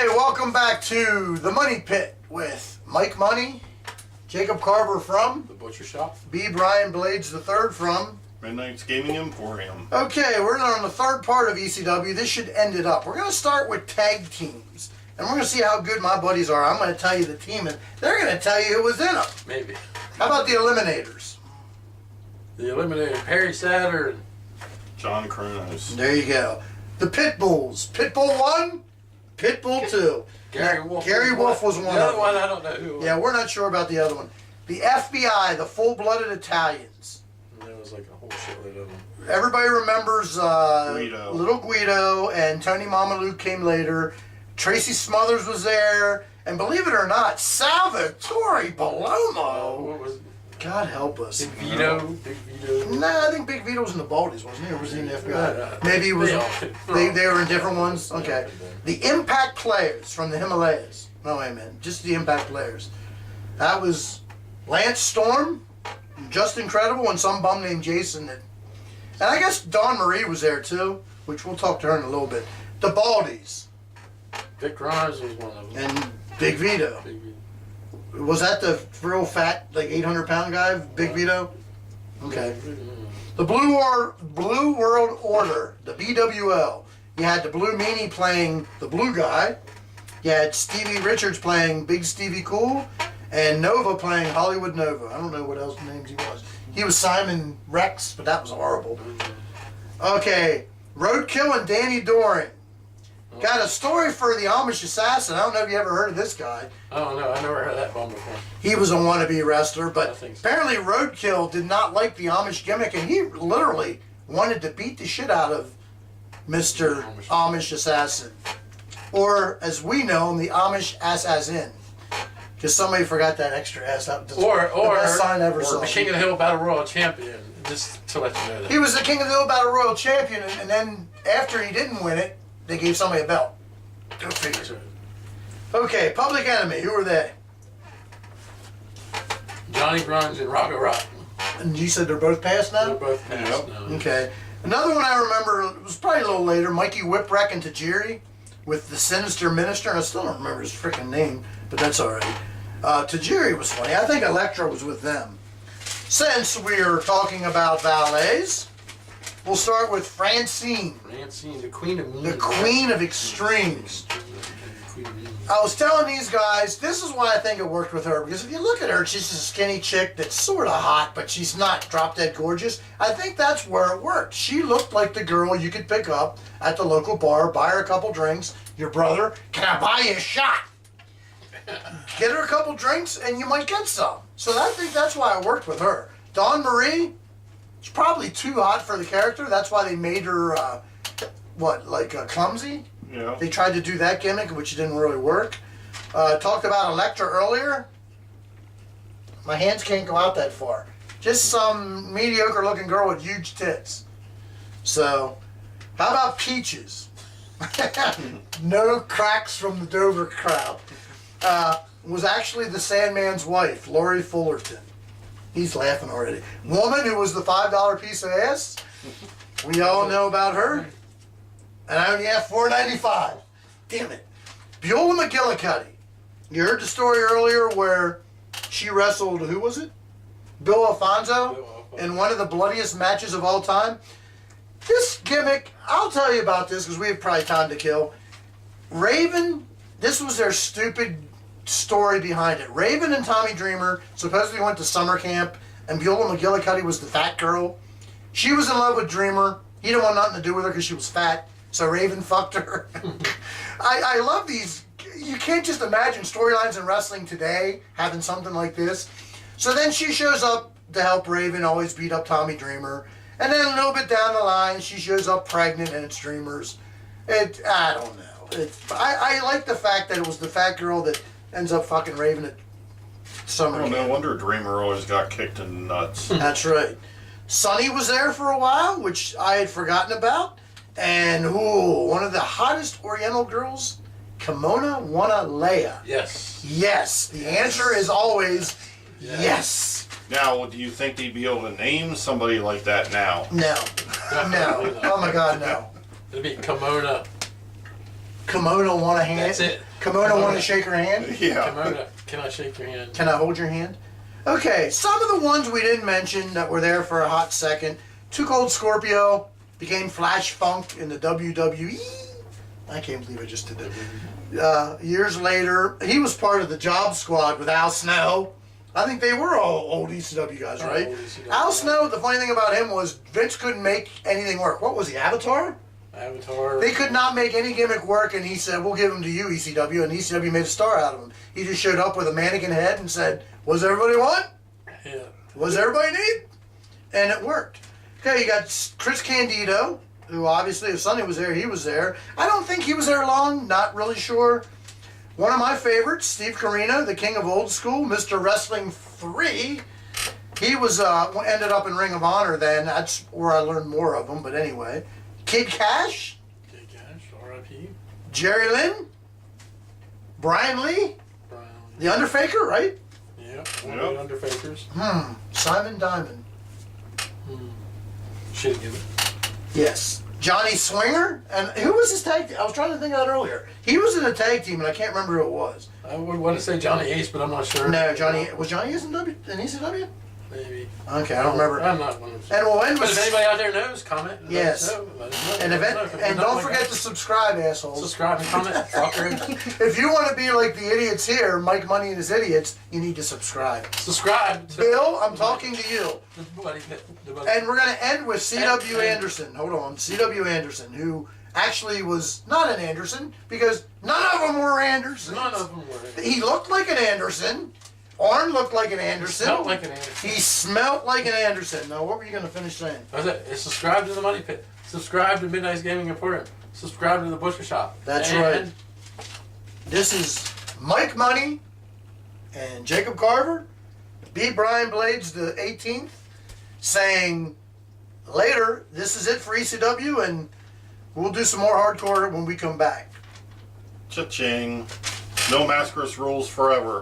Okay, welcome back to the Money Pit with Mike Money, Jacob Carver from The Butcher Shop. B. Brian Blades III from Midnight's Gaming Emporium. Okay, we're on the third part of ECW. This should end it up. We're going to start with tag teams. And we're going to see how good my buddies are. I'm going to tell you the team, and they're going to tell you who was in them. Maybe. How about the Eliminators? The Eliminator, Perry Saturn. John Kronos. There you go. The Pitbulls. Pitbull 1, Pitbull 2. Gary Wolf. Gary Wolf was one The of other them. one, I don't know who it was. Yeah, we're not sure about the other one. The FBI, the full-blooded Italians. And there was like a whole shitload of them. Everybody remembers Guido. Little Guido, and Tony Mamaluke came later. Tracy Smothers was there, and believe it or not, Salvatore Palomo. What was it? God help us. Big Vito? Big Vito? Nah, I think Big Vito was in the Baldies, wasn't he? Or was he in the FBI? No. Maybe he was. They all- They were in different ones? Okay. The Impact Players from the Himalayas. No, wait a minute. Just the Impact Players. That was Lance Storm, Just Incredible, and some bum named Jason. And I guess Dawn Marie was there too, which we'll talk to her in a little bit. The Baldies. Vic Grimes was one of them. And Big Vito. Big Vito. Was that the real fat, like 800-pound guy, Big Vito? Okay. The Blue World Order, the BWO. You had the Blue Meanie playing the blue guy. You had Stevie Richards playing Big Stevie Cool, and Nova playing Hollywood Nova. I don't know what else names he was. He was Simon Rex, but that was horrible. Okay, Roadkill and Danny Doring. Got a story for the Amish Assassin. I don't know if you ever heard of this guy. I don't know. I never heard that bum before. He was a wannabe wrestler, I but think so. apparently Roadkill did not like the Amish gimmick, and he literally wanted to beat the shit out of Mr. Amish Assassin. Or, as we know him, the Amish Assassin. Because somebody forgot that extra S. That was Or the best sign I ever saw. the King of the Hill Battle Royal Champion. Just to let you know that. He was the King of the Hill Battle Royal Champion, and then after he didn't win it, they gave somebody a belt. Go figure. Okay, Public Enemy. Who are they? Johnny Grunge and Rocco Rock. And you said they're both passed now? They're both passed Yep. now. Okay. Another one I remember, it was probably a little later, Mikey Whipwreck and Tajiri with the Sinister Minister, and I still don't remember his freaking name, but that's alright. Tajiri was funny. I think Elektra was with them. Since we're talking about valets, we'll start with Francine, Francine, the Queen of Mean. the Queen of Extremes. Queen of Mean. I was telling these guys, this is why I think it worked with her, because if you look at her, she's a skinny chick that's sort of hot, but she's not drop-dead gorgeous. I think that's where it worked. She looked like the girl you could pick up at the local bar, buy her a couple drinks. Your brother, can I buy you a shot? Get her a couple drinks, and you might get some. So I think that's why it worked with her. Dawn Marie, she's probably too hot for the character. That's why they made her, clumsy? Yeah. They tried to do that gimmick, which didn't really work. Talked about Elektra earlier. My hands can't go out that far. Just some mediocre-looking girl with huge tits. So, how about Peaches? No cracks from the Dover crowd. Was actually the Sandman's wife, Lori Fullerton. He's laughing already. Woman who was the $5 piece of ass. We all know about her. And I only have $4.95. Damn it. Beulah McGillicuddy. You heard the story earlier where she wrestled, who was it? Bill Alfonso in one of the bloodiest matches of all time. This gimmick, I'll tell you about this because we have probably time to kill. Raven, this was their stupid story behind it. Raven and Tommy Dreamer supposedly went to summer camp, and Beulah McGillicuddy was the fat girl. She was in love with Dreamer. He didn't want nothing to do with her because she was fat, so Raven fucked her. I love these. You can't just imagine storylines in wrestling today having something like this. So then she shows up to help Raven always beat up Tommy Dreamer. And then a little bit down the line, she shows up pregnant and it's Dreamer's. I don't know. I like the fact that it was the fat girl that ends up fucking Raven at summer Well, camp. no wonder Dreamer always got kicked in the nuts. That's right. Sonny was there for a while, which I had forgotten about. And, one of the hottest Oriental girls, Kimona Wanalea. Yes. Yes. The answer is always yes. Now, do you think they'd be able to name somebody like that now? No. Definitely No. not. Oh, my God, no. It'd be Kimona. Kimono Wanahan. That's it. Kimono want to shake her hand? Yeah. Kimona, can I shake your hand? Can I hold your hand? Okay, some of the ones we didn't mention that were there for a hot second. Too Cold Scorpio became Flash Funk in the WWE. I can't believe I just did that. Years later, he was part of the Job Squad with Al Snow. I think they were all old ECW guys, right? Old ECW. Al Snow, the funny thing about him was Vince couldn't make anything work. What was he, Avatar? Avatar. They could not make any gimmick work, and he said, we'll give him to you, ECW, and ECW made a star out of him. He just showed up with a mannequin head and said, what does everybody want? Yeah. What does everybody need? And it worked. Okay, you got Chris Candido, who obviously, if Sonny was there, he was there. I don't think he was there long, not really sure. One of my favorites, Steve Corino, the king of old school, Mr. Wrestling 3. He was ended up in Ring of Honor then. That's where I learned more of him, but anyway. Kid Cash, Kid Cash, R.I.P. Jerry Lynn, Brian Lee, Brown. The Underfaker, right? Yeah, one of the Underfakers. Simon Diamond. Should give it. Yes. Johnny Swinger, and who was his tag team? I was trying to think of that earlier. He was in a tag team, and I can't remember who it was. I would want to say Johnny Ace, but I'm not sure. No, Johnny was Ace in ECW? Maybe. Okay, I don't remember. I'm not one of them. And we'll end But with if anybody out there knows, comment. And Yes. Let us know. Let us know. and Let us know. If you don't like forget that, to subscribe, assholes. subscribe and comment. Fucker. If you want to be like the idiots here, Mike Money and his idiots, you need to subscribe. Subscribe. To Bill, I'm talking to you. the And we're going to end with C.W. And- Anderson. Hold on. C.W. Anderson, who actually was not an Anderson because none of them were Andersons. None of them were. He looked like an Anderson. Arn looked like an Anderson. Smelled like an Anderson. He smelled like an Anderson. Now, what were you going to finish saying? That's it. It's subscribe to the Money Pit. Subscribe to Midnight's Gaming Emporium. Subscribe to the Butcher Shop. That's And right. This is Mike Money and Jacob Carver, B. Brian Blades the 18th, saying later, this is it for ECW, and we'll do some more hardcore when we come back. Cha-ching. No Masquerade rules forever.